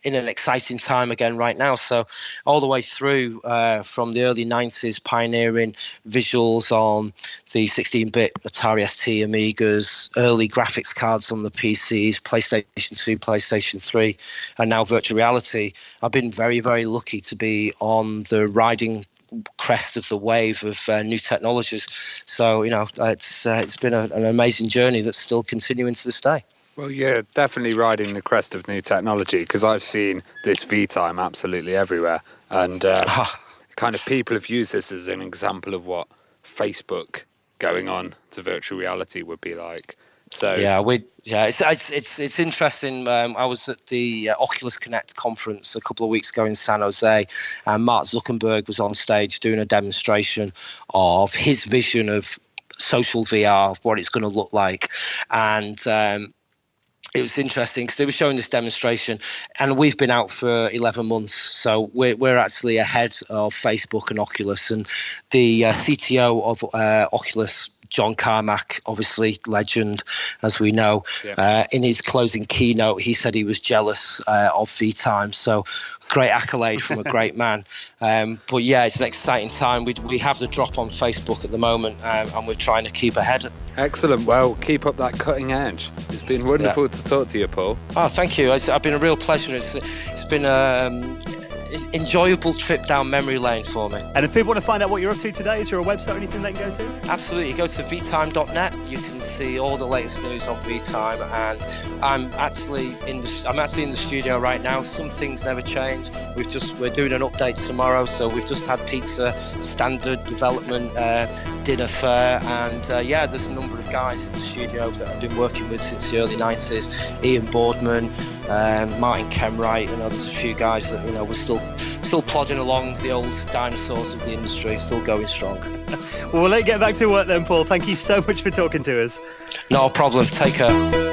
in an exciting time again right now. So all the way through from the early 90s, pioneering visuals on the 16-bit Atari ST Amigas, early graphics cards on the PCs, PlayStation 2, PlayStation 3, and now virtual reality. I've been very, very lucky to be on the riding crest of the wave of new technologies. So, it's been an amazing journey that's still continuing to this day. Well, yeah, definitely riding the crest of new technology, because I've seen this VTime absolutely everywhere. And kind of people have used this as an example of what Facebook going on to virtual reality would be like. So it's interesting. I was at the Oculus Connect conference a couple of weeks ago in San Jose, and Mark Zuckerberg was on stage doing a demonstration of his vision of social VR, what it's going to look like. And it was interesting because they were showing this demonstration, and we've been out for 11 months. So we're actually ahead of Facebook and Oculus. And the CTO of Oculus, John Carmack, obviously legend, as we know, in his closing keynote, he said he was jealous of VTime. So great accolade from a great man. But yeah, it's an exciting time. We have the drop on Facebook at the moment, and we're trying to keep ahead. Excellent. Well, keep up that cutting edge. It's been wonderful to talk to you, Paul. Oh, thank you. It's been a real pleasure. It's been enjoyable trip down memory lane for me. And if people want to find out what you're up to today, is there a website or anything they can go to? Absolutely, go to vtime.net. You can see all the latest news on VTime, and I'm actually in the studio right now. Some things never change. We're doing an update tomorrow, so we've just had pizza, standard development, dinner fair, and there's a number of guys in the studio that I've been working with since the early 90s. Ian Boardman, Martin Kemwright, there's a few guys that we're still plodding along, the old dinosaurs of the industry, still going strong. Well, we'll let you get back to work then, Paul. Thank you so much for talking to us. No problem. Take care.